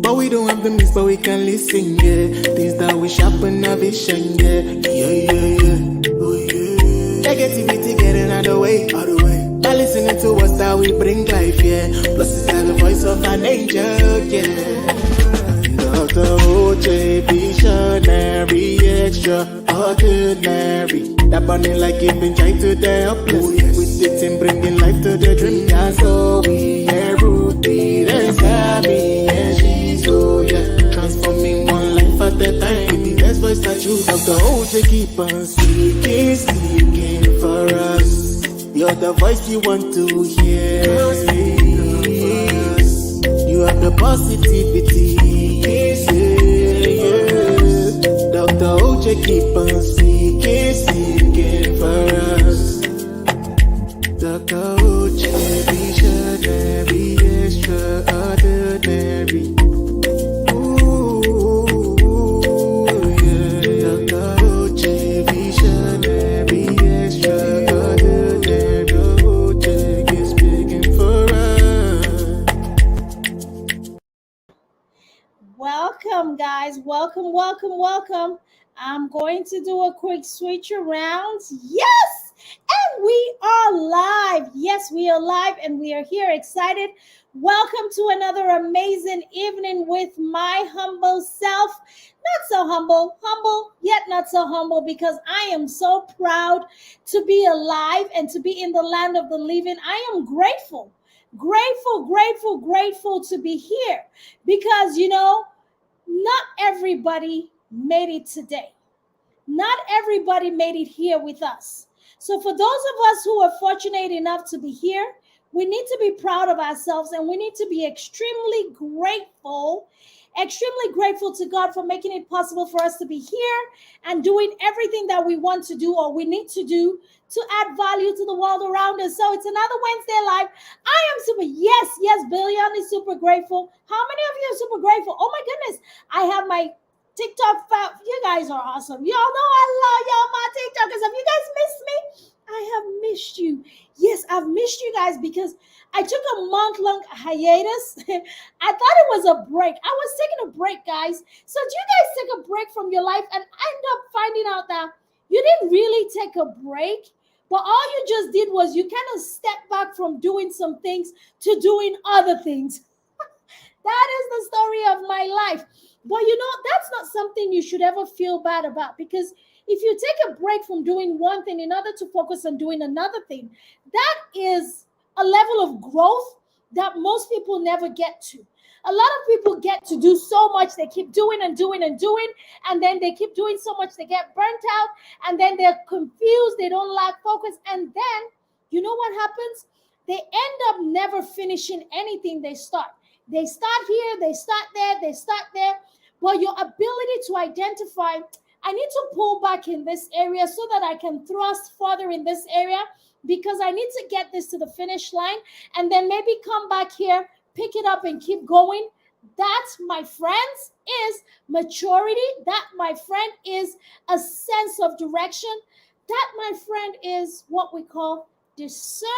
But we don't have the means, but we can listen, yeah. Things that we sharpen our vision, yeah. Oh, yeah. Negativity getting out of the way. By listening to us that we bring life, yeah. Plus it's like the voice of an angel, yeah. Dr. OJ, visionary, extraordinary. That burning like giving joy to the helpless. We sit and bringing life to the dream. Yeah, so we are rooted and happy and she's so yeah. Transforming one life at a time. With the best voice that you have. Dr. OJ, keep on seeking for us. You're the voice we want to hear. You have the positivity. Dr. OJ, keep on seeking for us. Dr. OJ, visionary, extraordinary. Ooh, yeah. Dr. OJ, visionary, extraordinary. OJ is speaking for us. Welcome, guys. Welcome welcome. I'm going to do a quick switch around. Yes, and we are live. Yes, we are live and we are here excited. Welcome to another amazing evening with my humble self. Not so humble, yet not so humble because I am so proud to be alive and to be in the land of the living. I am grateful to be here because not everybody made it today. Not everybody made it here with us. So, for those of us who are fortunate enough to be here, we need to be proud of ourselves and we need to be extremely grateful to God for making it possible for us to be here and doing everything that we want to do or we need to do to add value to the world around us. So, it's another Wednesday Live. I am yes, Billion is super grateful. How many of you are super grateful? Oh my goodness, I have my TikTok, you guys are awesome. Y'all know I love y'all, my TikTokers. Have you guys missed me? I have missed you. Yes, I've missed you guys because I took a month-long hiatus. I thought it was a break. I was taking a break, guys. So do you guys take a break from your life and end up finding out that you didn't really take a break, but all you just did was you kind of stepped back from doing some things to doing other things. That is the story of my life. But that's not something you should ever feel bad about because if you take a break from doing one thing in order to focus on doing another thing, that is a level of growth that most people never get to. A lot of people get to do so much, they keep doing and doing and doing, and then they keep doing so much, they get burnt out, and then they're confused, they don't lack focus, and then you know what happens? They end up never finishing anything they start. They start here, they start there. But your ability to identify, I need to pull back in this area so that I can thrust further in this area because I need to get this to the finish line and then maybe come back here, pick it up and keep going. That, my friends, is maturity. That, my friend, is a sense of direction. That, my friend, is what we call discernment.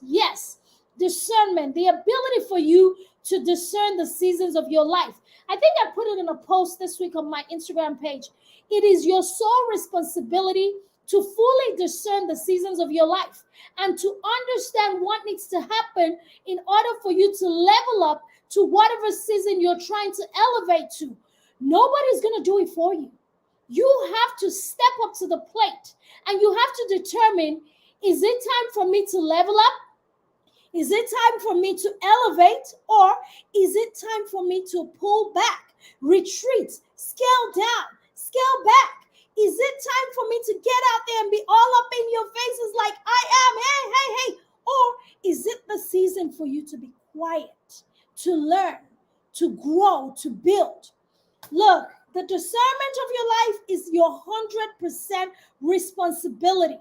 Yes, discernment, the ability for you to discern the seasons of your life. I think I put it in a post this week on my Instagram page. It is your sole responsibility to fully discern the seasons of your life and to understand what needs to happen in order for you to level up to whatever season you're trying to elevate to. Nobody's going to do it for you. You have to step up to the plate and you have to determine, is it time for me to level up? Is it time for me to elevate or is it time for me to pull back, retreat, scale down, scale back? Is it time for me to get out there and be all up in your faces like I am, hey? Or is it the season for you to be quiet, to learn, to grow, to build? Look, the discernment of your life is your 100% responsibility.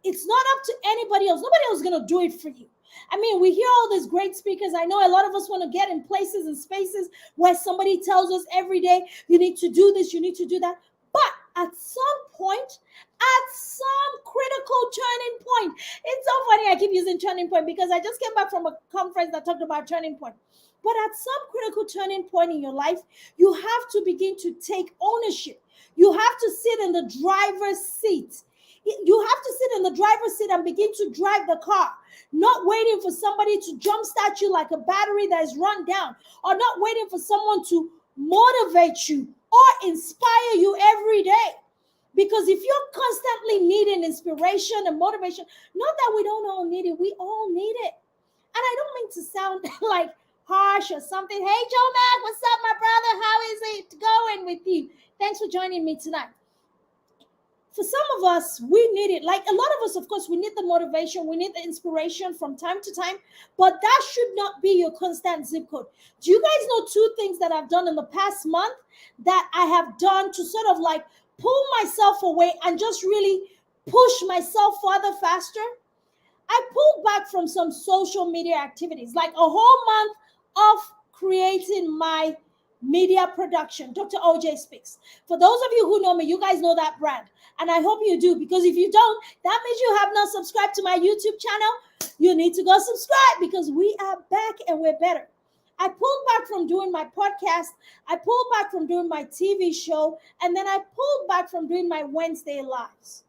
It's not up to anybody else. Nobody else is going to do it for you. I mean, we hear all these great speakers. I know a lot of us want to get in places and spaces where somebody tells us every day, you need to do this, you need to do that. But at some point, at some critical turning point, it's so funny I keep using turning point because I just came back from a conference that talked about turning point. But at some critical turning point in your life, you have to begin to take ownership. You have to sit in the driver's seat. You have to sit in the driver's seat and begin to drive the car, not waiting for somebody to jumpstart you like a battery that is run down, or not waiting for someone to motivate you or inspire you every day. Because if you're constantly needing inspiration and motivation, not that we don't all need it, we all need it. And I don't mean to sound like harsh or something. Hey, Joe Mac, what's up, my brother? How is it going with you? Thanks for joining me tonight. For some of us, we need it. Like a lot of us, of course, we need the motivation, we need the inspiration from time to time, but that should not be your constant zip code. Do you guys know two things that I've done in the past month that I have done to sort of like pull myself away and just really push myself further faster? I pulled back from some social media activities, like a whole month of creating my media production. Dr. OJ Speaks. For those of you who know me, you guys know that brand. And I hope you do, because if you don't, that means you have not subscribed to my YouTube channel. You need to go subscribe because we are back and we're better. I pulled back from doing my podcast. I pulled back from doing my TV show. And then I pulled back from doing my Wednesday lives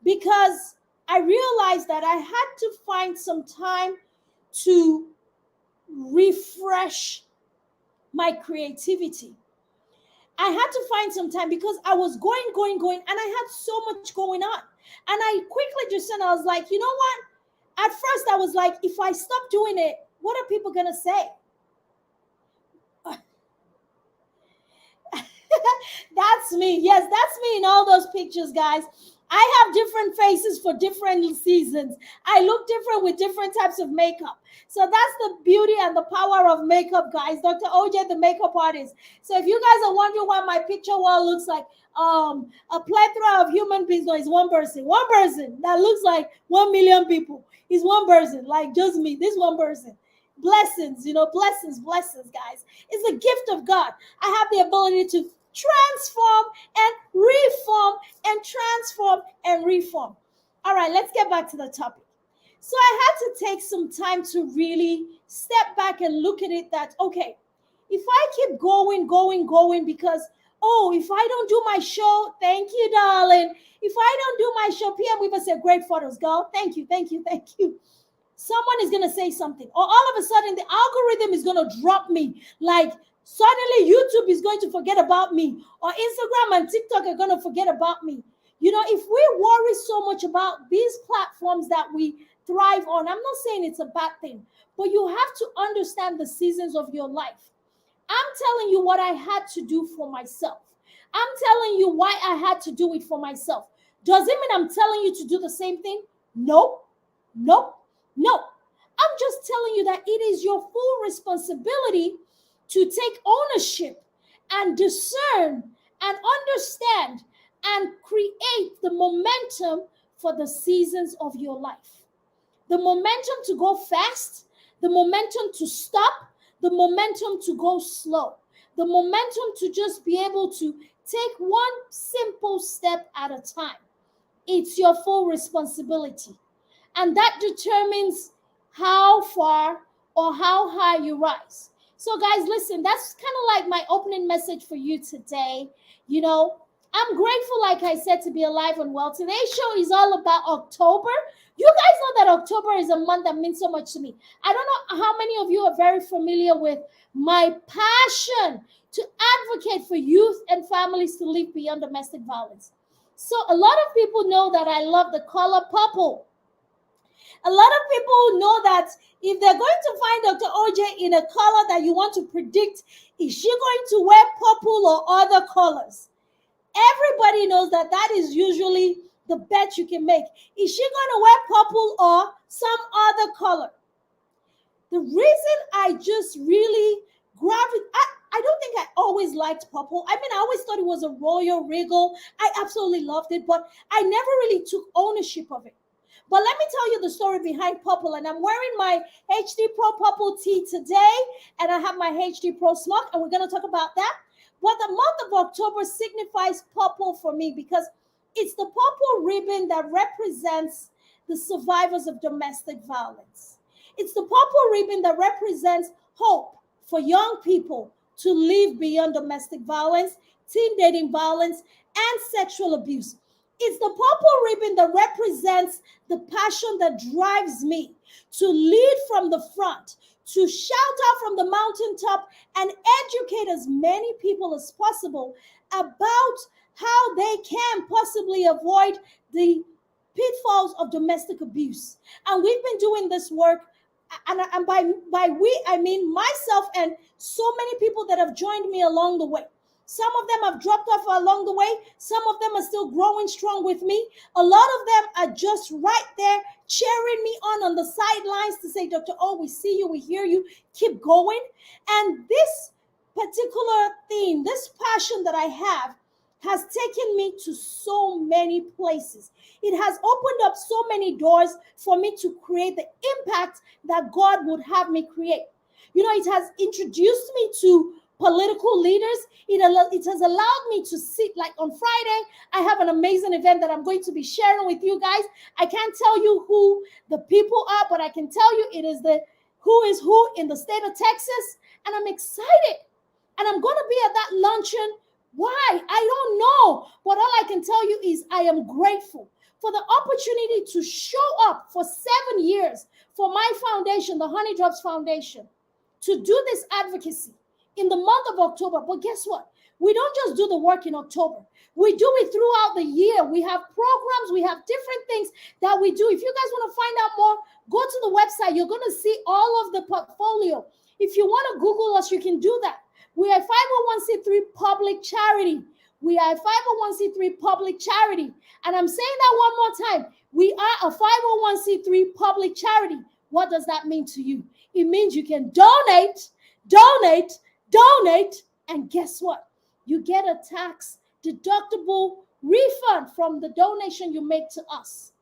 because I realized that I had to find some time to refresh my creativity. I had to find some time because I was going, and I had so much going on. And I quickly just said, I was like, you know what? At first, I was like, if I stop doing it, what are people going to say? That's me. Yes, that's me in all those pictures, guys. I have different faces for different seasons. I look different with different types of makeup. So that's the beauty and the power of makeup, guys. Dr. OJ, the makeup artist. So if you guys are wondering what my picture wall looks like, a plethora of human beings, no, it's one person that looks like 1 million people. Is one person, like just me, this one person. Blessings, blessings, guys. It's a gift of God. I have the ability to transform and reform and transform and reform. All right, let's get back to the topic. So I had to take some time to really step back and look at it that, okay, if I keep going, because, if I don't do my show, thank you, darling. If I don't do my show, PM Weaver said, great photos, girl. Thank you. Someone is going to say something, or all of a sudden the algorithm is going to drop me. Like suddenly YouTube is going to forget about me, or Instagram and TikTok are going to forget about me. If we worry so much about these platforms that we thrive on, I'm not saying it's a bad thing, but you have to understand the seasons of your life. I'm telling you what I had to do for myself. I'm telling you why I had to do it for myself. Does it mean I'm telling you to do the same thing? No. I'm just telling you that it is your full responsibility to take ownership and discern and understand and create the momentum for the seasons of your life. The momentum to go fast, the momentum to stop, the momentum to go slow, the momentum to just be able to take one simple step at a time. It's your full responsibility. And that determines how far or how high you rise. So guys, listen, that's kind of like my opening message for you today. I'm grateful, like I said, to be alive and well. Today's show is all about October. You guys know that October is a month that means so much to me. I don't know how many of you are very familiar with my passion to advocate for youth and families to live beyond domestic violence. So a lot of people know that I love the color purple. A lot of people know that if they're going to find Dr. OJ in a color that you want to predict, is she going to wear purple or other colors? Everybody knows that that is usually the bet you can make. Is she going to wear purple or some other color? The reason I just really gravitated, I don't think I always liked purple. I always thought it was a royal regal. I absolutely loved it, but I never really took ownership of it. But let me tell you the story behind purple. And I'm wearing my HD Pro purple tee today. And I have my HD Pro smock. And we're going to talk about that. But the month of October signifies purple for me because it's the purple ribbon that represents the survivors of domestic violence. It's the purple ribbon that represents hope for young people to live beyond domestic violence, teen dating violence, and sexual abuse. It's the purple ribbon that represents the passion that drives me to lead from the front, to shout out from the mountaintop and educate as many people as possible about how they can possibly avoid the pitfalls of domestic abuse. And we've been doing this work, and by we, I mean myself and so many people that have joined me along the way. Some of them have dropped off along the way. Some of them are still growing strong with me. A lot of them are just right there cheering me on the sidelines to say, Dr. O, we see you, we hear you, keep going. And this particular theme, this passion that I have, has taken me to so many places. It has opened up so many doors for me to create the impact that God would have me create. It has introduced me to political leaders. It has allowed me to sit, like on Friday, I have an amazing event that I'm going to be sharing with you guys. I can't tell you who the people are, but I can tell you it is the who is who in the state of Texas, and I'm excited. And I'm going to be at that luncheon. Why? I don't know. But all I can tell you is I am grateful for the opportunity to show up for 7 years for my foundation, the Honey Drops Foundation, to do this advocacy in the month of October. But guess what? We don't just do the work in October. We do it throughout the year. We have programs. We have different things that we do. If you guys want to find out more, go to the website. You're going to see all of the portfolio. If you want to Google us, you can do that. We are 501c3 public charity. We are a 501c3 public charity. And I'm saying that one more time. We are a 501c3 public charity. What does that mean to you? It means you can donate, and guess what? You get a tax deductible refund from the donation you make to us.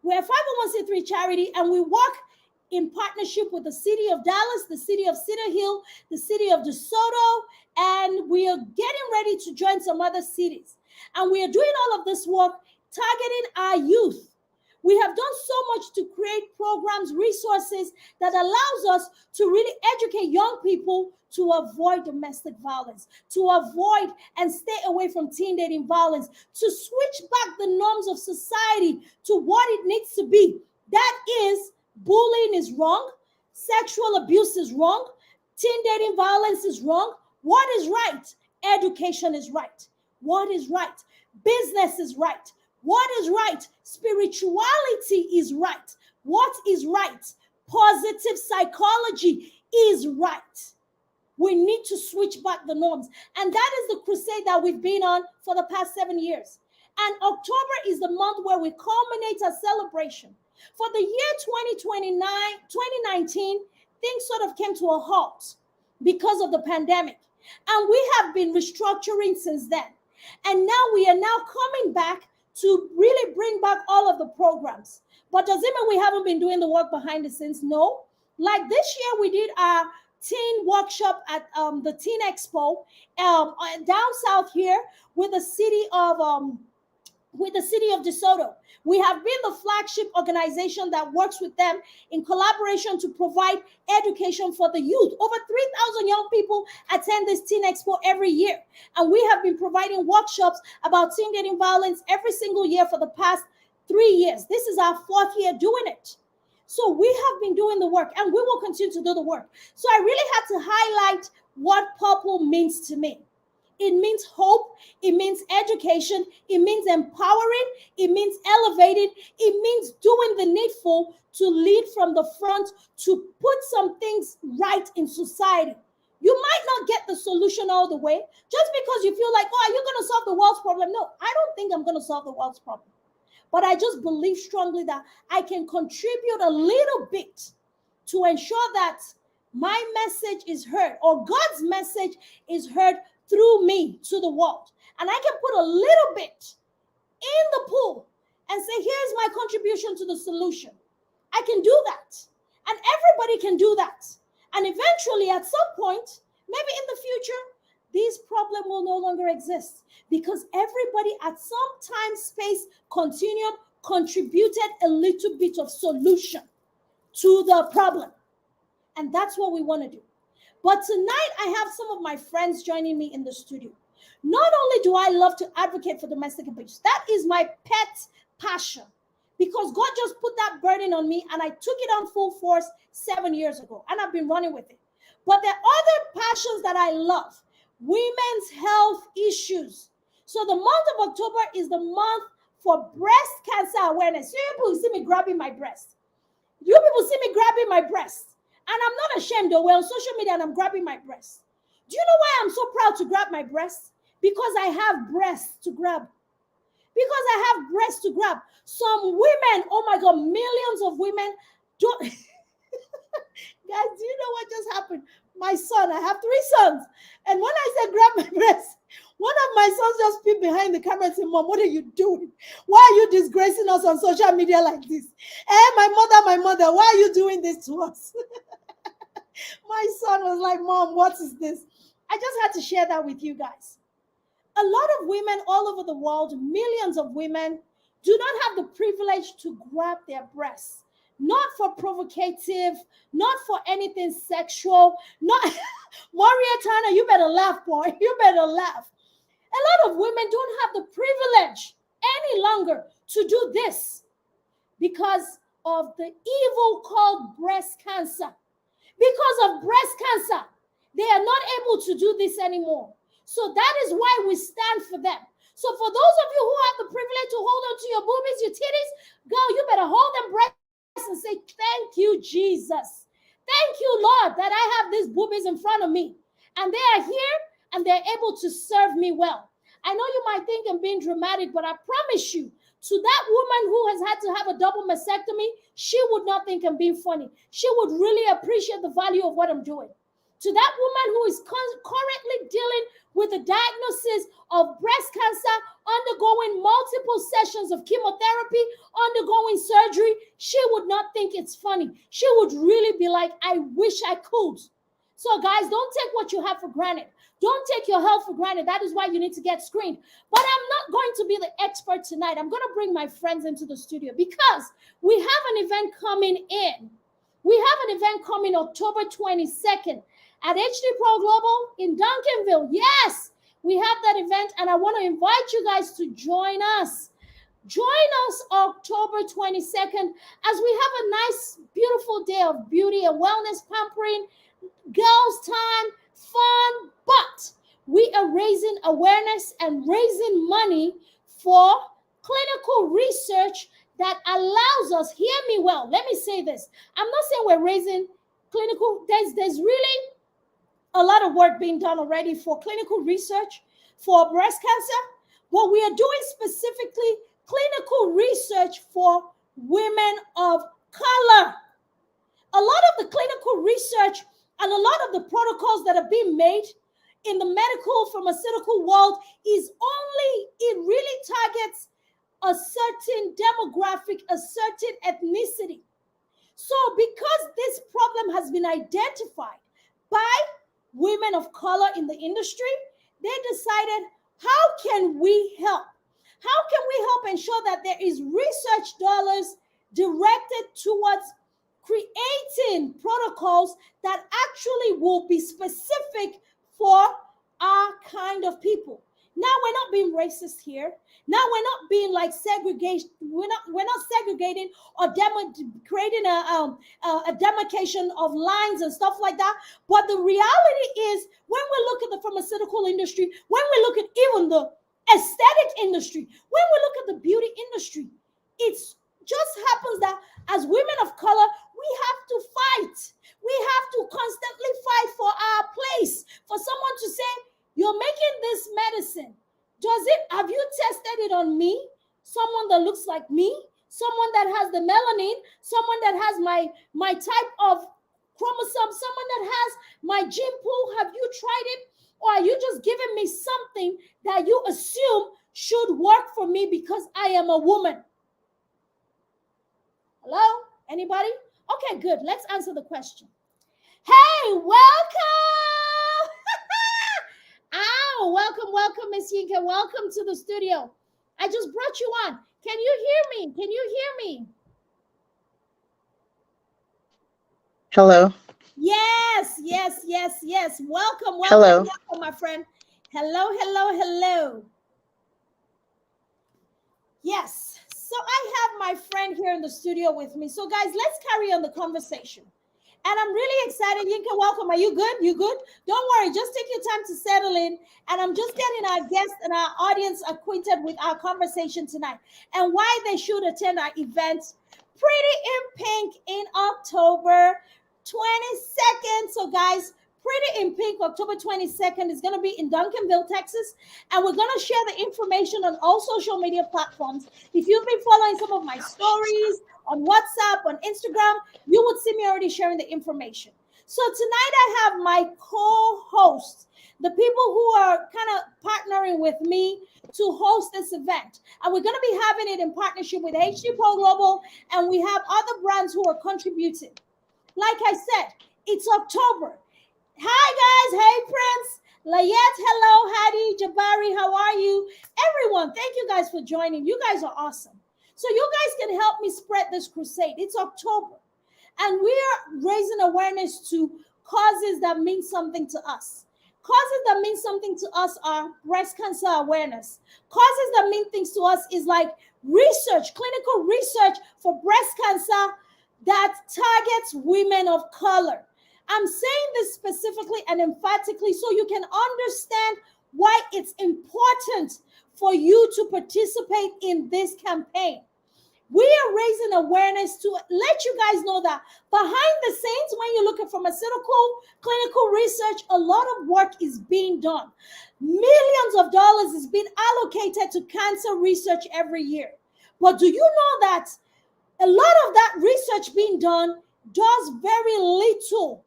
We're a 501c3 charity, and we work in partnership with the city of Dallas, the city of Cedar Hill, the city of DeSoto, and we are getting ready to join some other cities. And we are doing all of this work targeting our youth. We have done so much to create programs, resources that allows us to really educate young people to avoid domestic violence, to avoid and stay away from teen dating violence, to switch back the norms of society to what it needs to be. That is, bullying is wrong, sexual abuse is wrong, teen dating violence is wrong. What is right? Education is right. What is right? Business is right. What is right? Spirituality is right. What is right? Positive psychology is right. We need to switch back the norms. And that is the crusade that we've been on for the past 7 years. And October is the month where we culminate our celebration. For the year 2019, things sort of came to a halt because of the pandemic. And we have been restructuring since then. And now we are now coming back to really bring back all of the programs. But does it mean we haven't been doing the work behind the scenes? No. Like this year, we did our teen workshop at the Teen Expo down south here with the city of DeSoto. We have been the flagship organization that works with them in collaboration to provide education for the youth. Over 3,000 young people attend this Teen Expo every year. And we have been providing workshops about teen dating violence every single year for the past 3 years. This is our 4th year doing it. So we have been doing the work, and we will continue to do the work. So I really had to highlight what purple means to me. It means hope. It means education. It means empowering. It means elevating. It means doing the needful to lead from the front, to put some things right in society. You might not get the solution all the way just because you feel like, oh, are you going to solve the world's problem? No, I don't think I'm going to solve the world's problem. But I just believe strongly that I can contribute a little bit to ensure that my message is heard, or God's message is heard through me to the world. And I can put a little bit in the pool and say, here's my contribution to the solution. I can do that. And everybody can do that. And eventually, at some point, maybe in the future, these problems will no longer exist because everybody at some time, space, continuum contributed a little bit of solution to the problem. And that's what we want to do. But tonight, I have some of my friends joining me in the studio. Not only do I love to advocate for domestic abuse, that is my pet passion, because God just put that burden on me and I took it on full force 7 years ago, and I've been running with it. But there are other passions that I love. Women's health issues. So the month of October is the month for breast cancer awareness. You people see me grabbing my breast. You people see me grabbing my breast. And I'm not ashamed, though. We're on social media and I'm grabbing my breast. Do you know why I'm so proud to grab my breast? Because I have breasts to grab. Because I have breasts to grab. Some women, oh my God, millions of women don't. Guys, do you know what just happened? My son, I have 3 sons. And when I said grab my breast, one of my sons just peeped behind the camera and said, Mom, what are you doing? Why are you disgracing us on social media like this? My mother, why are you doing this to us? My son was like, Mom, what is this? I just had to share that with you guys. A lot of women all over the world, millions of women, do not have the privilege to grab their breasts. not for provocative, not for anything sexual, not Warrior Turner, you better laugh, boy. You better laugh. A lot of women don't have the privilege any longer to do this because of the evil called breast cancer. Because of breast cancer, they are not able to do this anymore. So that is why we stand for them. So for those of you who have the privilege to hold on to your boobies, your titties, girl, you better hold them breasts and say, thank you, Jesus. Thank you, Lord, that I have these boobies in front of me. And they are here and they're able to serve me well. I know you might think I'm being dramatic, but I promise you, to that woman who has had to have a double mastectomy, she would not think I'm being funny. She would really appreciate the value of what I'm doing. To that woman who is currently dealing with a diagnosis of breast cancer, undergoing multiple sessions of chemotherapy, undergoing surgery, she would not think it's funny. She would really be like, I wish I could. So guys, don't take what you have for granted. Don't take your health for granted. That is why you need to get screened. But I'm not going to be the expert tonight. I'm going to bring my friends into the studio because we have an event coming in. We have an event coming October 22nd at HD Pro Global in Duncanville. Yes, we have that event, and I want to invite you guys to join us. Join us October 22nd as we have a nice, beautiful day of beauty and wellness, pampering, girls' time, fun, but we are raising awareness and raising money for clinical research that allows us, hear me well, let me say this. I'm not saying we're raising clinical, there's really a lot of work being done already for clinical research for breast cancer, but we are doing specifically clinical research for women of color. A lot of the clinical research and a lot of the protocols that are being made in the medical pharmaceutical world is only, it really targets a certain demographic, a certain ethnicity. So because this problem has been identified by women of color in the industry, they decided, how can we help? How can we help ensure that there is research dollars directed towards creating protocols that actually will be specific for our kind of people? Now we're not being racist here. Now we're not being like segregation. We're not segregating or creating a demarcation of lines and stuff like that. But the reality is, when we look at the pharmaceutical industry, when we look at even the aesthetic industry, when we look at the beauty industry, it's just happens that as women of color, we have to fight. We have to constantly fight for our place. For someone to say, you're making this medicine. Have you tested it on me? Someone that looks like me? Someone that has the melanin? Someone that has my type of chromosome? Someone that has my gene pool? Have you tried it? Or are you just giving me something that you assume should work for me because I am a woman? Hello? Anybody? Okay, good. Let's answer the question. Hey, welcome! Oh, welcome, Miss Yinka. Welcome to the studio. I just brought you on. Can you hear me? Can you hear me? Hello. Yes. Welcome, Hello. welcome, my friend. Hello. Yes. So I have my friend here in the studio with me. So guys, let's carry on the conversation. And I'm really excited. Yinka, welcome. Are you good? You good? Don't worry. Just take your time to settle in. And I'm just getting our guests and our audience acquainted with our conversation tonight and why they should attend our event, Pretty in Pink, in October 22nd. So guys, Pretty in Pink, October 22nd is going to be in Duncanville, Texas. And we're going to share the information on all social media platforms. If you've been following some of my stories on WhatsApp, on Instagram, you would see me already sharing the information. So tonight I have my co-hosts, the people who are kind of partnering with me to host this event. And we're going to be having it in partnership with HD Pro Global, and we have other brands who are contributing. Like I said, it's October. Hi guys, hey Prince, Layette, hello, Hadi, Jabari, how are you? Everyone, thank you guys for joining. You guys are awesome. So you guys can help me spread this crusade. It's October, and we are raising awareness to causes that mean something to us. Causes that mean something to us are breast cancer awareness. Causes that mean things to us is like research, clinical research for breast cancer that targets women of color. I'm saying this specifically and emphatically so you can understand why it's important for you to participate in this campaign. We are raising awareness to let you guys know that behind the scenes, when you look at pharmaceutical clinical research, a lot of work is being done. Millions of dollars is being allocated to cancer research every year. But do you know that a lot of that research being done does very little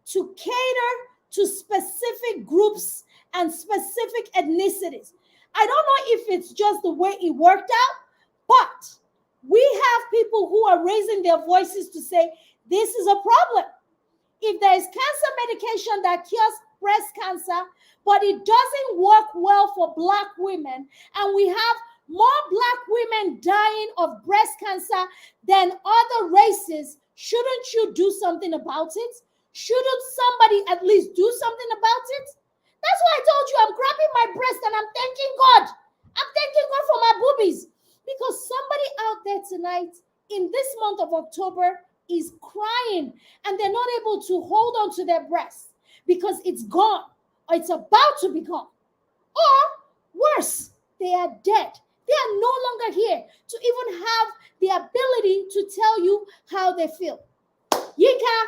to cater to specific groups and specific ethnicities? I don't know if it's just the way it worked out, but we have people who are raising their voices to say, this is a problem. If there is cancer medication that cures breast cancer, but it doesn't work well for Black women, and we have more Black women dying of breast cancer than other races, shouldn't you do something about it? Shouldn't somebody at least do something about it? That's why I told you I'm grabbing my breast and I'm thanking God. I'm thanking God for my boobies. Because somebody out there tonight, in this month of October, is crying and they're not able to hold on to their breasts because it's gone or it's about to be gone. Or worse, they are dead. They are no longer here to even have the ability to tell you how they feel. Yinka,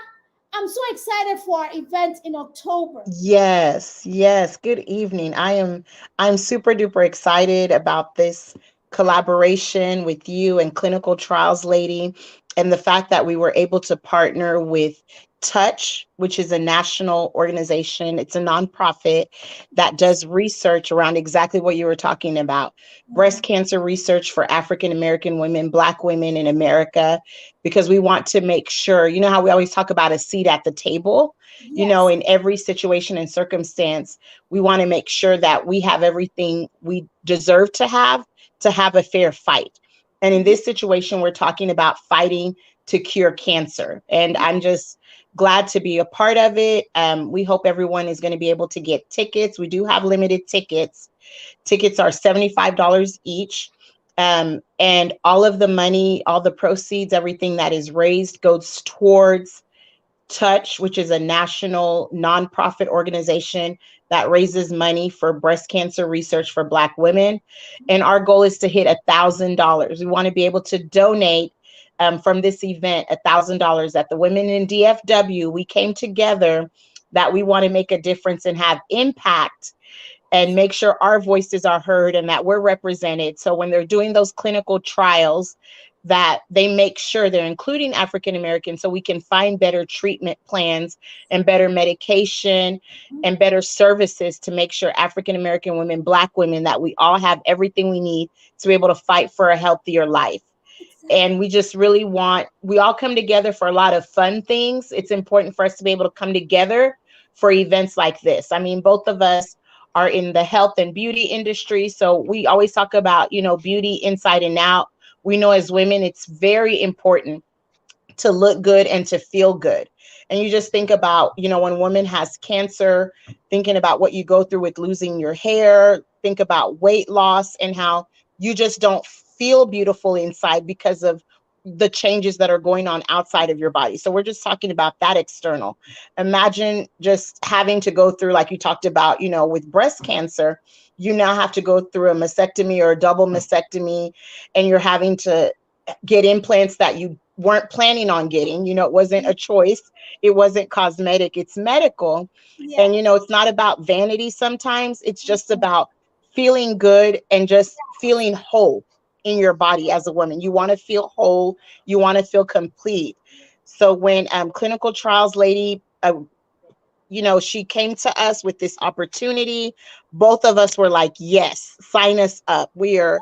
I'm so excited for our event in October. Yes, yes. Good evening. I'm super duper excited about this collaboration with you and Clinical Trials Lady, and the fact that we were able to partner with Touch, which is a national organization. It's a nonprofit that does research around exactly what you were talking about. Breast cancer research for African American women, Black women in America, because we want to make sure, you know how we always talk about a seat at the table, you know, in every situation and circumstance, we want to make sure that we have everything we deserve to have a fair fight. And in this situation, we're talking about fighting to cure cancer. And I'm just glad to be a part of it. We hope everyone is going to be able to get tickets. We do have limited tickets. Tickets are $75 each. And all of the money, all the proceeds, everything that is raised goes towards Touch, which is a national nonprofit organization that raises money for breast cancer research for Black women. And our goal is to hit $1,000. We want to be able to donate from this event $1,000 that the women in DFW, we came together that we want to make a difference and have impact and make sure our voices are heard and that we're represented. So when they're doing those clinical trials, that they make sure they're including African Americans so we can find better treatment plans and better medication and better services to make sure African American women, Black women, that we all have everything we need to be able to fight for a healthier life. And we just really we all come together for a lot of fun things. It's important for us to be able to come together for events like this. I mean, both of us are in the health and beauty industry. So we always talk about, you know, beauty inside and out. We know as women, it's very important to look good and to feel good. And you just think about, you know, when a woman has cancer, thinking about what you go through with losing your hair, think about weight loss and how you just don't feel beautiful inside because of the changes that are going on outside of your body. So we're just talking about that external. Imagine just having to go through, like you talked about, you know, with breast cancer, you now have to go through a mastectomy or a double mastectomy, and you're having to get implants that you weren't planning on getting. You know, it wasn't a choice. It wasn't cosmetic. It's medical. Yeah. And, you know, it's not about vanity sometimes. It's just about feeling good and just feeling whole in your body as a woman. You want to feel whole. You want to feel complete. So when Clinical Trials Lady, you know, she came to us with this opportunity, both of us were like, yes, sign us up. We are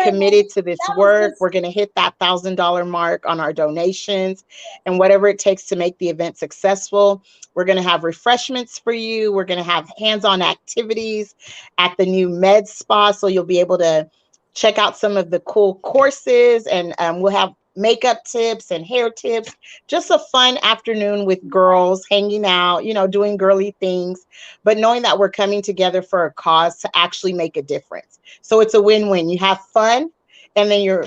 committed to this work. We're going to hit that $1,000 mark on our donations and whatever it takes to make the event successful. We're going to have refreshments for you. We're going to have hands-on activities at the new med spa. So you'll be able to check out some of the cool courses, and we'll have makeup tips and hair tips. Just a fun afternoon with girls hanging out, doing girly things, but knowing that we're coming together for a cause to actually make a difference. So it's a win-win. You have fun, and then you're,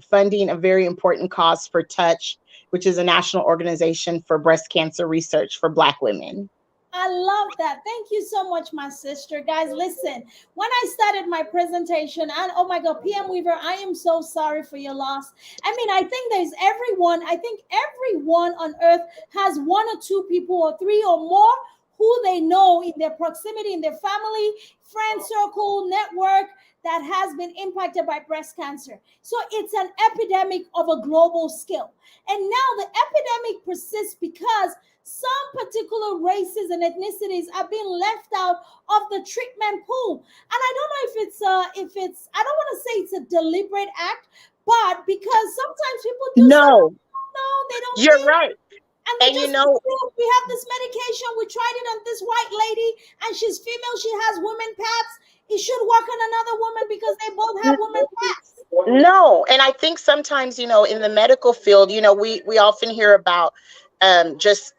funding a very important cause for Touch, which is a national organization for breast cancer research for Black women. I love that. Thank you so much, my sister. Guys, listen, when I started my presentation, and oh my God, PM Weaver, I am so sorry for your loss. I mean, I think everyone on earth has one or two people or three or more who they know in their proximity, in their family, friend circle, network that has been impacted by breast cancer. So it's an epidemic of a global scale. And now the epidemic persists because some particular races and ethnicities are being left out of the treatment pool. And I don't know if it's I don't want to say it's a deliberate act, but because sometimes people do No, they don't you're think, right. and they And just we have this medication, we tried it on this white lady, and she's female, she has women pads. It should work on another woman because they both have women pads. No, and I think sometimes, in the medical field, we often hear about just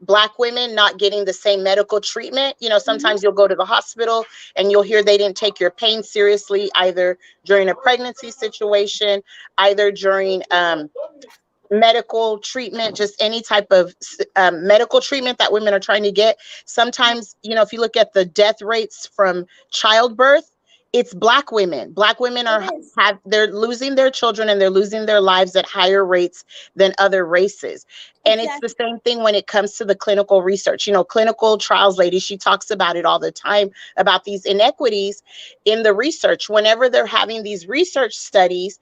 Black women not getting the same medical treatment. Sometimes you'll go to the hospital and you'll hear they didn't take your pain seriously, either during a pregnancy situation, either during medical treatment, just any type of medical treatment that women are trying to get. Sometimes, if you look at the death rates from childbirth, it's Black women. Black women they're losing their children and they're losing their lives at higher rates than other races. And It's the same thing when it comes to the clinical research. Clinical trials lady, she talks about it all the time, about these inequities in the research. Whenever they're having these research studies,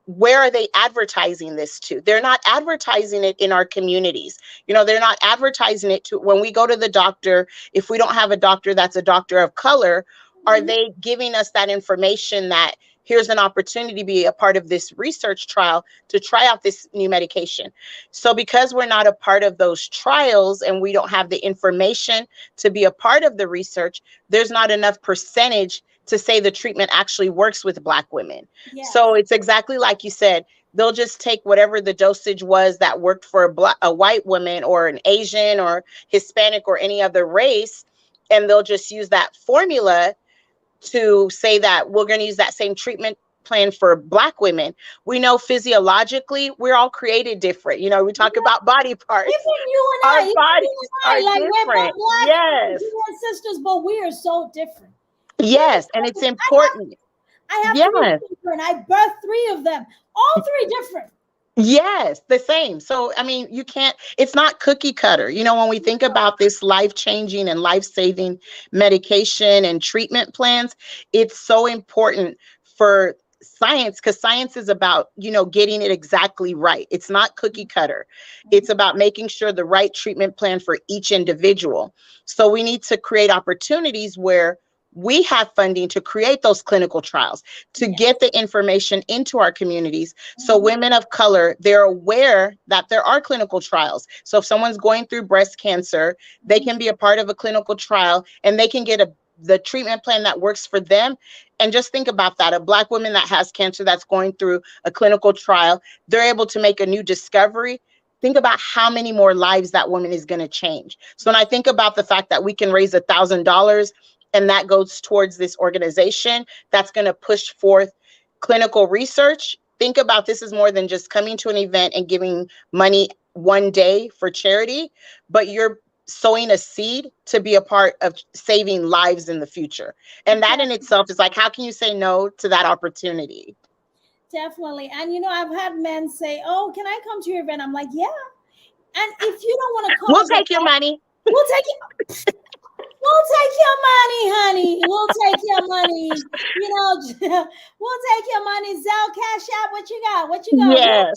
where are they advertising this to? They're not advertising it in our communities. They're not advertising it to when we go to the doctor. If we don't have a doctor that's a doctor of color, are they giving us that information that here's an opportunity to be a part of this research trial to try out this new medication? So because we're not a part of those trials and we don't have the information to be a part of the research, there's not enough percentage to say the treatment actually works with Black women. Yes. So it's exactly like you said. They'll just take whatever the dosage was that worked for a white woman or an Asian or Hispanic or any other race, and they'll just use that formula to say that we're going to use that same treatment plan for Black women. We know physiologically we're all created different. We talk about body parts. Even you and our bodies are like different. We're both Black, yes, we're sisters, but we are so different. Yes, and it's important. I have three children. I birthed three of them. All three different. Yes, the same. So, it's not cookie cutter. When we think about this life-changing and life-saving medication and treatment plans, it's so important for science, because science is about, getting it exactly right. It's not cookie cutter. It's about making sure the right treatment plan for each individual. So we need to create opportunities where we have funding to create those clinical trials, to get the information into our communities. So women of color, they're aware that there are clinical trials. So if someone's going through breast cancer, they can be a part of a clinical trial and they can get the treatment plan that works for them. And just think about that. A Black woman that has cancer that's going through a clinical trial, they're able to make a new discovery. Think about how many more lives that woman is going to change. So when I think about the fact that we can raise $1,000 and that goes towards this organization that's going to push forth clinical research, think about this is more than just coming to an event and giving money one day for charity, but you're sowing a seed to be a part of saving lives in the future. And that in itself is like, how can you say no to that opportunity? Definitely. And I've had men say, "Oh, can I come to your event?" I'm like, "Yeah." And if you don't want to come, we'll take your money. We'll take it. We'll take your money, honey. We'll take your money. We'll take your money. Zelle, Cash App. What you got? What you got? Yes.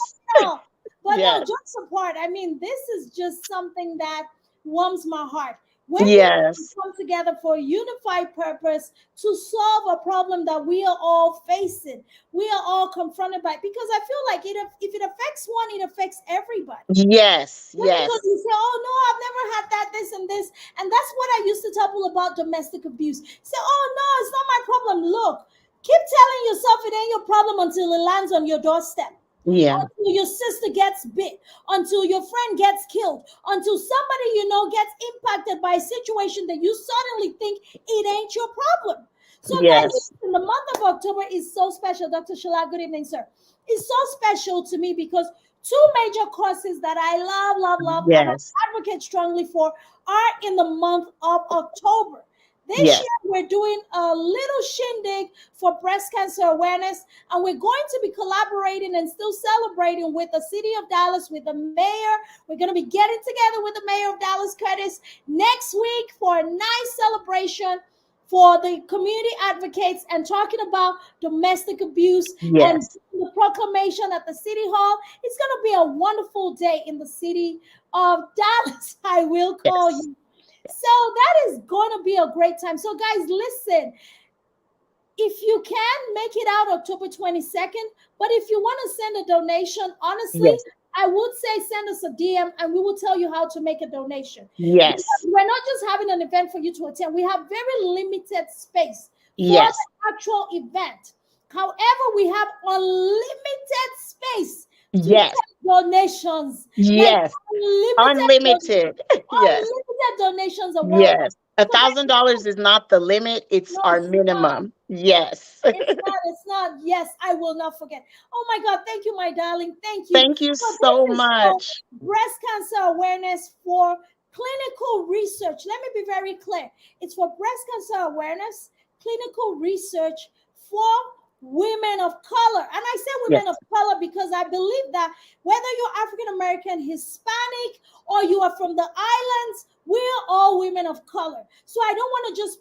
But no, jokes apart. This is just something that warms my heart. When we come together for a unified purpose to solve a problem that we are all facing, we are all confronted by, because I feel like if it affects one, it affects everybody. Yes. Because you say, "Oh no, I've never had that, this and this," and that's what I used to tell people about domestic abuse. Say, "Oh no, it's not my problem." Look, Keep telling yourself it ain't your problem until it lands on your doorstep, Yeah. until your sister gets bit, until your friend gets killed, until somebody you know gets impacted by a situation that you suddenly think it ain't your problem. So, guys, Yes. listen, the month of October is so special. Dr. Shala, good evening, sir. It's so special to me because two major courses that I love, love, love, and I Yes. advocate strongly for are in the month of October. This Yes. year, we're doing a little shindig for breast cancer awareness, and we're going to be collaborating and still celebrating with the city of Dallas, with the mayor. We're going to be getting together with the mayor of Dallas, Curtis, next week for a nice celebration for the community advocates and talking about domestic abuse and Yes. the proclamation at the city hall. It's going to be a wonderful day in the city of Dallas. I will call Yes. you. So that is going to be a great time. So, guys, listen, if you can make it out October 22nd, but if you want to send a donation, honestly, Yes. I would say send us a DM and we will tell you how to make a donation. Because Yes. we're not just having an event for you to attend, we have very limited space for Yes. the actual event. However, we have unlimited space to Yes. take donations, like Yes. unlimited, Unlimited. Yes. unlimited donations are welcome. Yes. A So, thousand guys, dollars is not the limit, it's no, our it's not. minimum. Yes. It's not. It's not. Yes, I will not forget. Oh my God. Thank you, my darling. Thank you. Thank you So so this is for much. breast cancer awareness for clinical research. Let me be very clear. It's for breast cancer awareness, clinical research for women of color. And I say women of Yes. color because I believe that whether you're African American, Hispanic, or you are from the islands, we're all women of color. So I don't want to just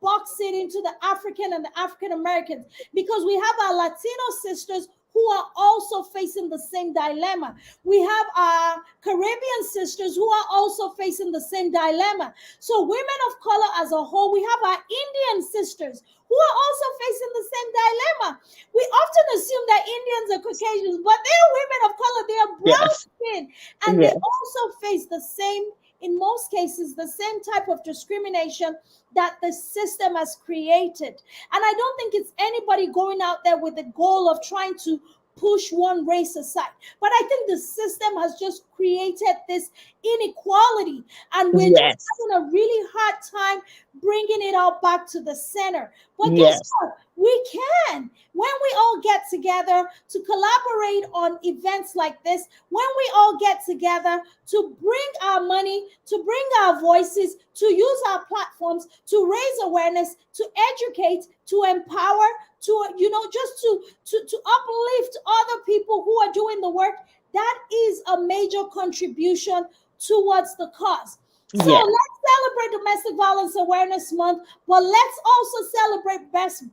box it into the African and the African Americans because we have our Latino sisters who are also facing the same dilemma. We have our Caribbean sisters who are also facing the same dilemma. So, women of color as a whole, we have our Indian sisters who are also facing the same dilemma. We often assume that Indians are Caucasians, but they're women of color, they are brown Yes. skin, and they Yes. also face the same, in most cases, the same type of discrimination that the system has created. And I don't think it's anybody going out there with the goal of trying to push one race aside. But I think the system has just created this inequality, and we're just Yes. having a really hard time bringing it all back to the center. But guess Yes. what? We can. When we all get together to collaborate on events like this, when we all get together to bring our money, to bring our voices, to use our platforms to raise awareness, to educate, to empower, to just to uplift other people who are doing the work, that is a major contribution towards the cause. So Yes. let's celebrate Domestic Violence Awareness Month, but let's also celebrate Breast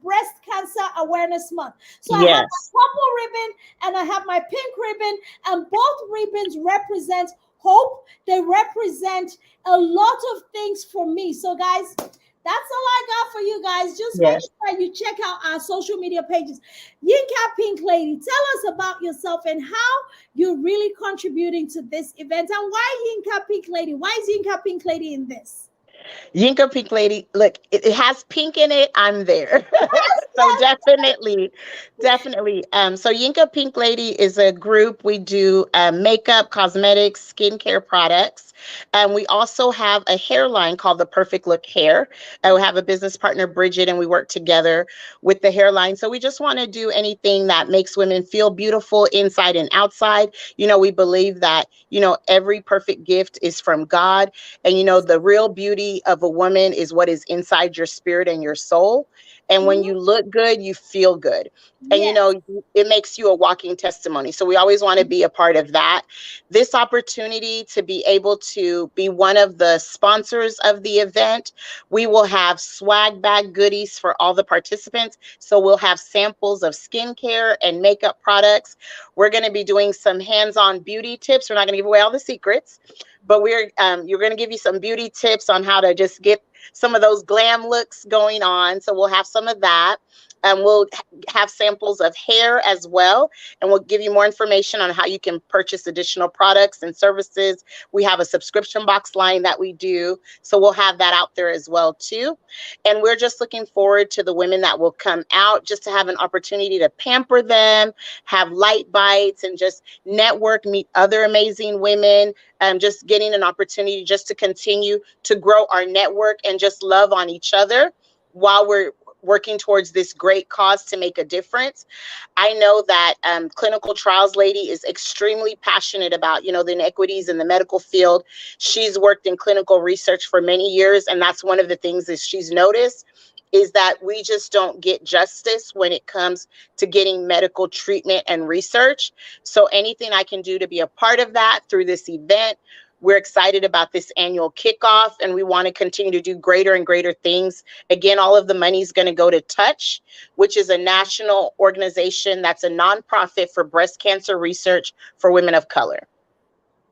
Cancer Awareness Month. So I have my Yes. purple ribbon and I have my pink ribbon, and both ribbons represent hope. They represent a lot of things for me. So, guys, that's all I got for you guys. Just make Yes. sure you check out our social media pages. Yinka Pink Lady, tell us about yourself and how you're really contributing to this event. And why Yinka Pink Lady? Why is Yinka Pink Lady in this? Yinka Pink Lady, look, it has pink in it. I'm there. Yes, So yes. definitely, definitely. So Yinka Pink Lady is a group. We do makeup, cosmetics, skincare products. We also have a hairline called the Perfect Look Hair. We have a business partner, Bridget, and we work together with the hairline. So we just want to do anything that makes women feel beautiful inside and outside. We believe that, every perfect gift is from God. And, the real beauty of a woman is what is inside your spirit and your soul. And when Mhm. you look good, you feel good. And, Yes. it makes you a walking testimony. So we always want to be a part of that. This opportunity to be able to be one of the sponsors of the event, we will have swag bag goodies for all the participants. So we'll have samples of skincare and makeup products. We're going to be doing some hands-on beauty tips. We're not going to give away all the secrets, but you're going to give you some beauty tips on how to just get some of those glam looks going on. So we'll have some of that. We'll have samples of hair as well, and we'll give you more information on how you can purchase additional products and services. We have a subscription box line that we do, so we'll have that out there as well too. And we're just looking forward to the women that will come out, just to have an opportunity to pamper them, have light bites, and just network, meet other amazing women, just getting an opportunity just to continue to grow our network and just love on each other while we're working towards this great cause to make a difference. I know that Clinical Trials Lady is extremely passionate about, the inequities in the medical field. She's worked in clinical research for many years, and that's one of the things that she's noticed, is that we just don't get justice when it comes to getting medical treatment and research. So anything I can do to be a part of that through this event, we're excited about this annual kickoff, and we want to continue to do greater and greater things. Again, all of the money is going to go to Touch, which is a national organization that's a nonprofit for breast cancer research for women of color.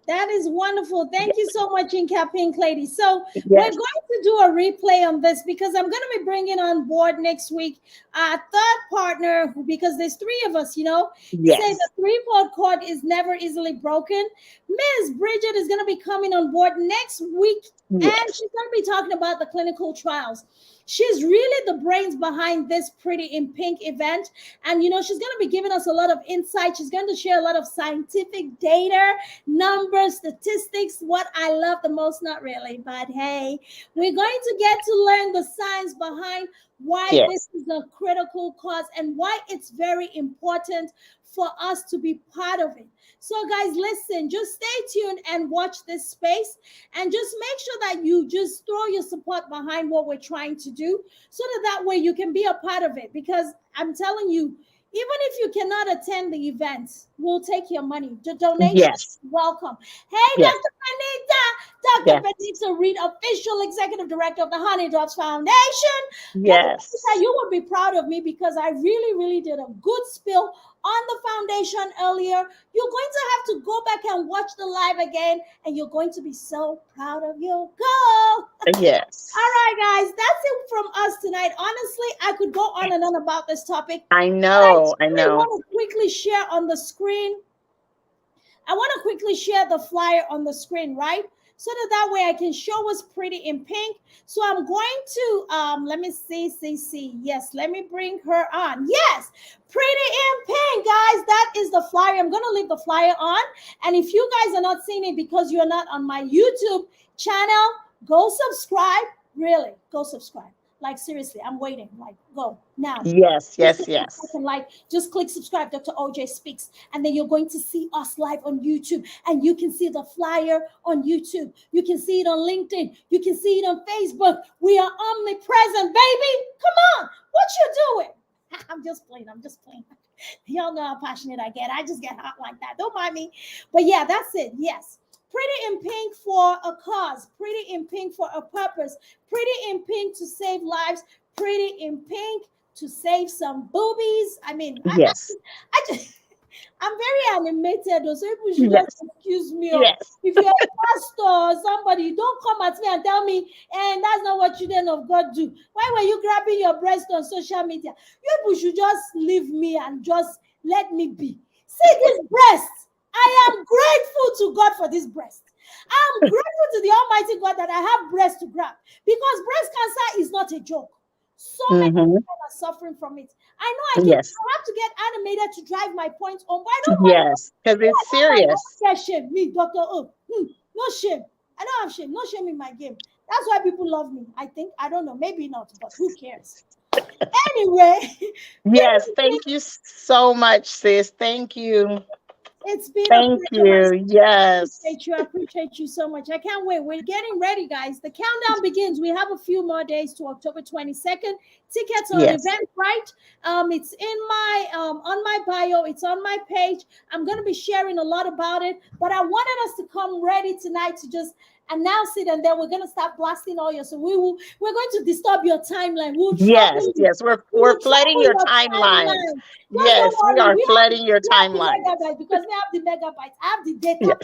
That is wonderful. Thank you so much, Yinka Pink Lady. So Yes. we're going to do a replay on this because I'm going to be bringing on board next week a third partner, because there's three of us, Yes. Say the three-part cord is never easily broken. Ms. Bridget is going to be coming on board next week, and she's going to be talking about the clinical trials. She's really the brains behind this Pretty in Pink event. And, she's going to be giving us a lot of insight. She's going to share a lot of scientific data, numbers, statistics. What I love the most, not really, but hey, we're going to get to learn the science behind why this is a critical cause and why it's very important for us to be part of it. So guys, listen, just stay tuned and watch this space, and just make sure that you just throw your support behind what we're trying to do, so that way you can be a part of it. Because I'm telling you, even if you cannot attend the event, we'll take your money. The donation is welcome. Hey, Dr. Benita, Dr. Benita Reed, official executive director of the Honey Drops Foundation. Yes. You would be proud of me because I really, really did a good spill on the foundation earlier. You're going to have to go back and watch the live again, and you're going to be so proud of your girl. Yes. All right, guys, that's it from us tonight. Honestly, I could go on and on about this topic. I know. I want to quickly share on the screen. I want to quickly share the flyer on the screen, right? So that way I can show us Pretty in Pink. So I'm going to, let me see. Yes, let me bring her on. Yes, Pretty in Pink, guys. That is the flyer. I'm going to leave the flyer on. And if you guys are not seeing it because you're not on my YouTube channel, go subscribe. Really, go subscribe. Like, seriously, I'm waiting. Like, go now. Yes. Just click subscribe, Dr. OJ Speaks, and then you're going to see us live on YouTube, and you can see the flyer on YouTube. You can see it on LinkedIn. You can see it on Facebook. We are omnipresent, baby. Come on. What you doing? I'm just playing. Y'all know how passionate I get. I just get hot like that. Don't mind me. But yeah, that's it. Yes. Pretty in Pink for a cause, Pretty in Pink for a purpose, Pretty in Pink to save lives, Pretty in Pink to save some boobies. I mean, I'm very animated, so people should just excuse me. If you're a pastor or somebody, don't come at me and tell me, and that's not what children of God do. Why were you grabbing your breast on social media? You people should just leave me and just let me be. See this breast. I am grateful to God for this breast. I'm grateful to the Almighty God that I have breast to grab, because breast cancer is not a joke. So many people are suffering from it. I know I have to get animated to drive my points home. Why don't because it's serious. Yeah, shame. Me, Dr. O. No shame. I don't have shame. No shame in my game. That's why people love me. I think. I don't know. Maybe not, but who cares? Anyway. Yes. Thank you so much, sis. Thank you. It's been Thank you. Yes. I appreciate you so much. I can't wait. We're getting ready, guys. The countdown begins. We have a few more days to October 22nd. Tickets on Eventbrite. It's in my on my bio. It's on my page. I'm going to be sharing a lot about it. But I wanted us to come ready tonight to just announce it, and then we're going to start blasting all your. So we're going to disturb your timeline. We're flooding your timeline. Yes, we are flooding your timeline. Because we have the megabytes. I have the data plan,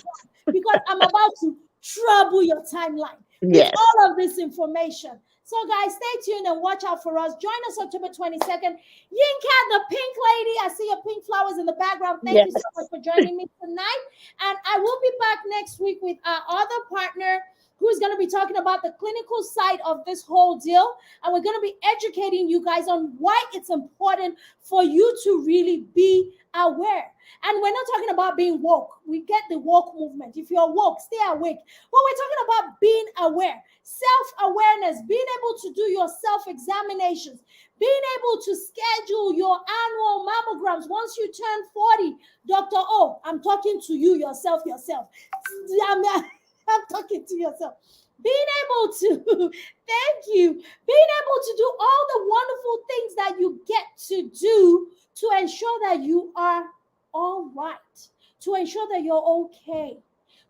because I'm about to trouble your timeline with all of this information. So, guys, stay tuned and watch out for us. Join us October 22nd. Yinka, the pink lady, I see your pink flowers in the background. Thank you so much Yes. for joining me tonight. And I will be back next week with our other partner who's going to be talking about the clinical side of this whole deal. And we're going to be educating you guys on why it's important for you to really be aware. And we're not talking about being woke. We get the woke movement. If you're woke, stay awake. But we're talking about being aware, self-awareness, being able to do your self-examinations, being able to schedule your annual mammograms once you turn 40. Dr. O, I'm talking to you yourself. I'm talking to yourself. Being able to, thank you, being able to do all the wonderful things that you get to do to ensure that you are all right, to ensure that you're okay,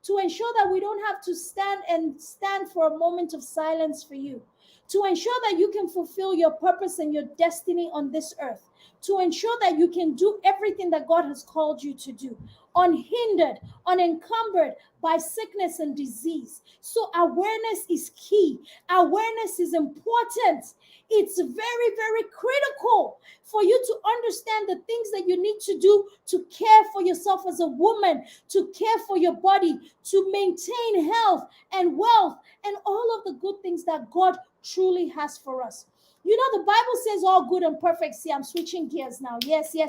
to ensure that we don't have to stand for a moment of silence for you, to ensure that you can fulfill your purpose and your destiny on this earth, to ensure that you can do everything that God has called you to do, unhindered, unencumbered by sickness and disease. So awareness is key. Awareness is important. It's very, very critical for you to understand the things that you need to do to care for yourself as a woman, to care for your body, to maintain health and wealth and all of the good things that God truly has for us. You know, the Bible says all good and perfect. See, I'm switching gears now. Yes. The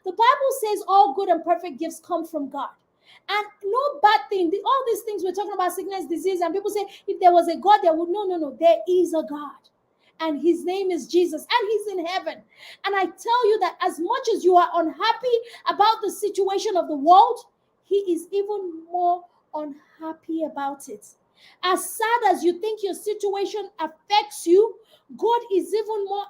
Bible says all good and perfect gifts come from God. And no bad thing. All these things we're talking about, sickness, disease, and people say, if there was a God, there would. No. There is a God. And his name is Jesus. And he's in heaven. And I tell you that as much as you are unhappy about the situation of the world, he is even more unhappy about it. As sad as you think your situation affects you, God is even more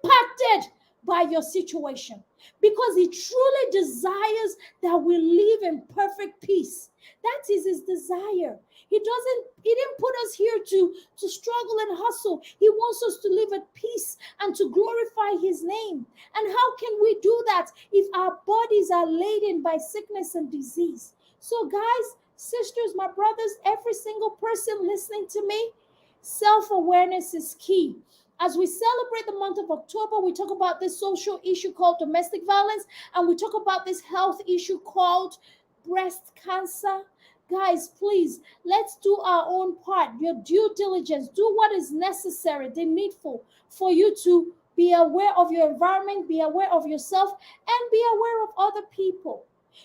impacted by your situation because he truly desires that we live in perfect peace. That is his desire. He didn't put us here to struggle and hustle. He wants us to live at peace and to glorify his name. And how can we do that if our bodies are laden by sickness and disease? So guys, sisters, my brothers, every single person listening to me, self-awareness is key. As we celebrate the month of October, we talk about this social issue called domestic violence, and we talk about this health issue called breast cancer. Guys, please, let's do our own part, your due diligence. Do what is necessary, the needful, for you to be aware of your environment, be aware of yourself, and be aware of other people.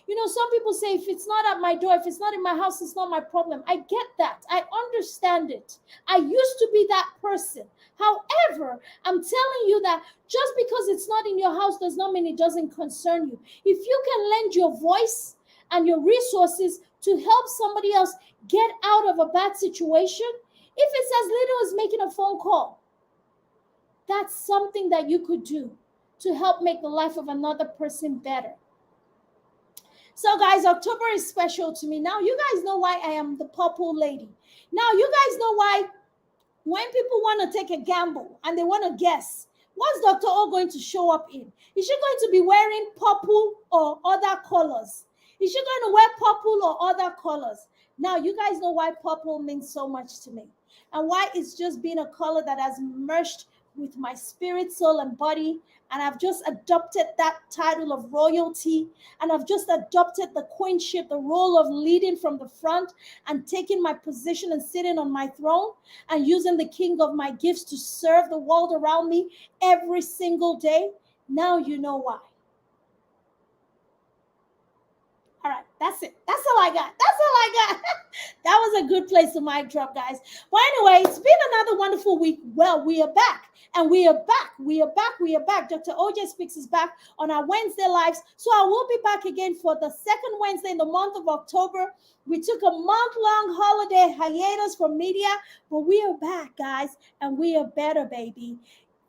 You know, some people say, if it's not at my door, if it's not in my house, it's not my problem. I get that. I understand it. I used to be that person. However, I'm telling you that just because it's not in your house does not mean it doesn't concern you. If you can lend your voice and your resources to help somebody else get out of a bad situation, if it's as little as making a phone call, that's something that you could do to help make the life of another person better. So, guys, October is special to me. Now, you guys know why I am the purple lady. Now, you guys know why when people want to take a gamble and they want to guess, what's Dr. O going to show up in? Is she going to be wearing purple or other colors? Is she going to wear purple or other colors? Now, you guys know why purple means so much to me and why it's just been a color that has merged with my spirit, soul, and body. And I've just adopted that title of royalty. And I've just adopted the queenship, the role of leading from the front and taking my position and sitting on my throne and using the king of my gifts to serve the world around me every single day. Now you know why. All right, that's it. That's all I got. That was a good place to mic drop, guys. But anyway, it's been another wonderful week. Well, we are back. And we are back. Dr. OJ Speaks is back on our Wednesday lives. So I will be back again for the second Wednesday in the month of October. We took a month-long holiday hiatus from media, but we are back, guys, and we are better, baby.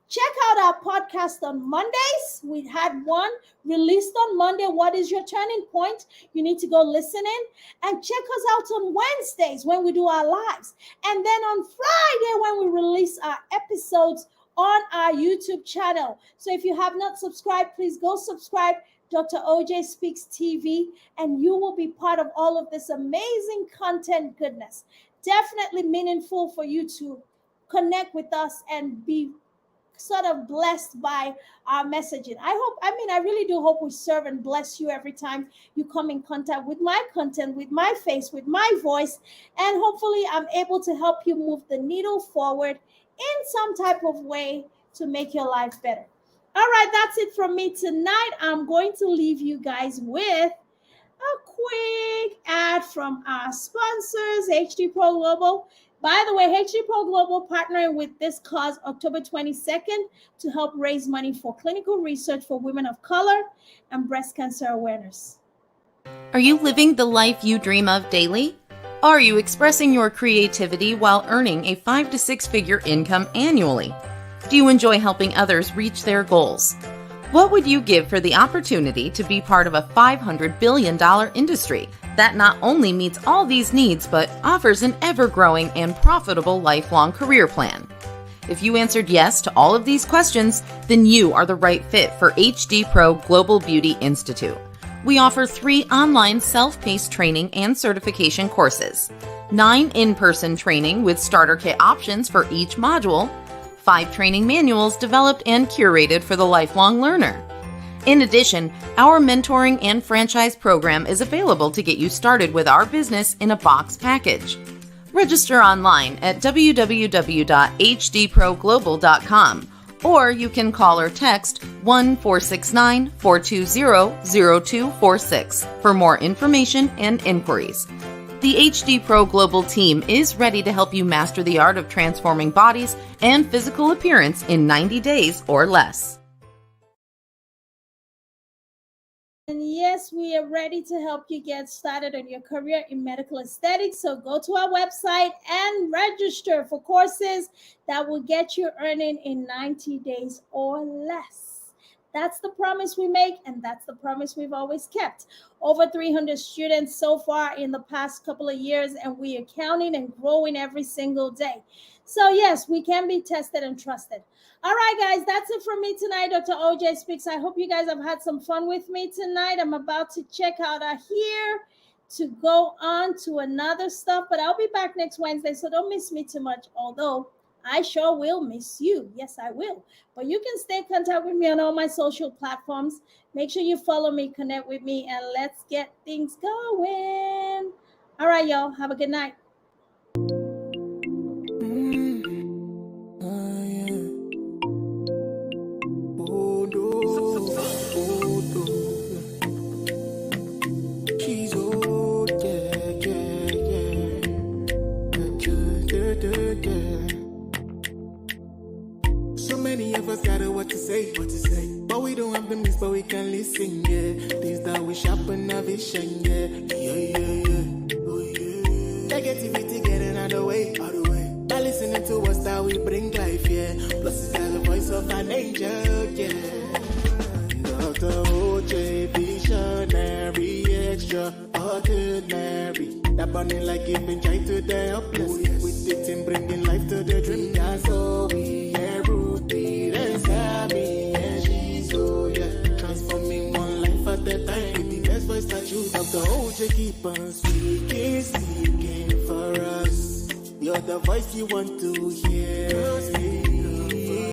Check out our podcast on Mondays. We had one released on Monday. What is your turning point? You need to go listen in and check us out on Wednesdays when we do our lives. And then on Friday when we release our episodes on our YouTube channel. So if you have not subscribed, please go subscribe. Dr. OJ Speaks TV, and you will be part of all of this amazing content goodness. Definitely meaningful for you to connect with us and be sort of blessed by our messaging. I really do hope we serve and bless you every time you come in contact with my content, with my face, with my voice, and hopefully I'm able to help you move the needle forward in some type of way to make your life better. All right, that's it from me tonight. I'm going to leave you guys with a quick ad from our sponsors, HD Pro Global. By the way, HD Pro Global partnering with this cause October 22nd to help raise money for clinical research for women of color and breast cancer awareness. Are you living the life you dream of daily? Are you expressing your creativity while earning a 5 to 6 figure income annually? Do you enjoy helping others reach their goals? What would you give for the opportunity to be part of a $500 billion industry that not only meets all these needs, but offers an ever-growing and profitable lifelong career plan? If you answered yes to all of these questions, then you are the right fit for HD Pro Global Beauty Institute. We offer 3 online self-paced training and certification courses, 9 in-person training with starter kit options for each module, 5 training manuals developed and curated for the lifelong learner. In addition, our mentoring and franchise program is available to get you started with our business in a box package. Register online at www.hdproglobal.com, or you can call or text 1-469-420-0246 for more information and inquiries. The HD Pro Global team is ready to help you master the art of transforming bodies and physical appearance in 90 days or less. And yes, we are ready to help you get started on your career in medical aesthetics. So go to our website and register for courses that will get you earning in 90 days or less. That's the promise we make, and that's the promise we've always kept. Over 300 students so far in the past couple of years, and we are counting and growing every single day. So yes, we can be tested and trusted. All right, guys, that's it from me tonight. Dr. OJ Speaks. I hope you guys have had some fun with me tonight. I'm about to check out here to go on to another stuff, but I'll be back next Wednesday, so don't miss me too much, although I sure will miss you. Yes, I will. But you can stay in contact with me on all my social platforms. Make sure you follow me, connect with me, and let's get things going. All right, y'all. Have a good night. What to say, but we don't have the means, but we can listen, yeah. Things that we sharpen our vision, yeah. Oh yeah. Negativity getting out of the way. By listening to us that we bring life, yeah. Plus it's like the voice of an angel, yeah. Dr. OJ, visionary, extraordinary. That burning like giving joy to the helpless. Oh, yes. With the team bringing life to the dream, yeah. So we are rooted and savvy, and she's so, yeah. Transforming one life at a time. With the best voice that you have, the OJ keep on speaking for us. You're the voice you want to hear.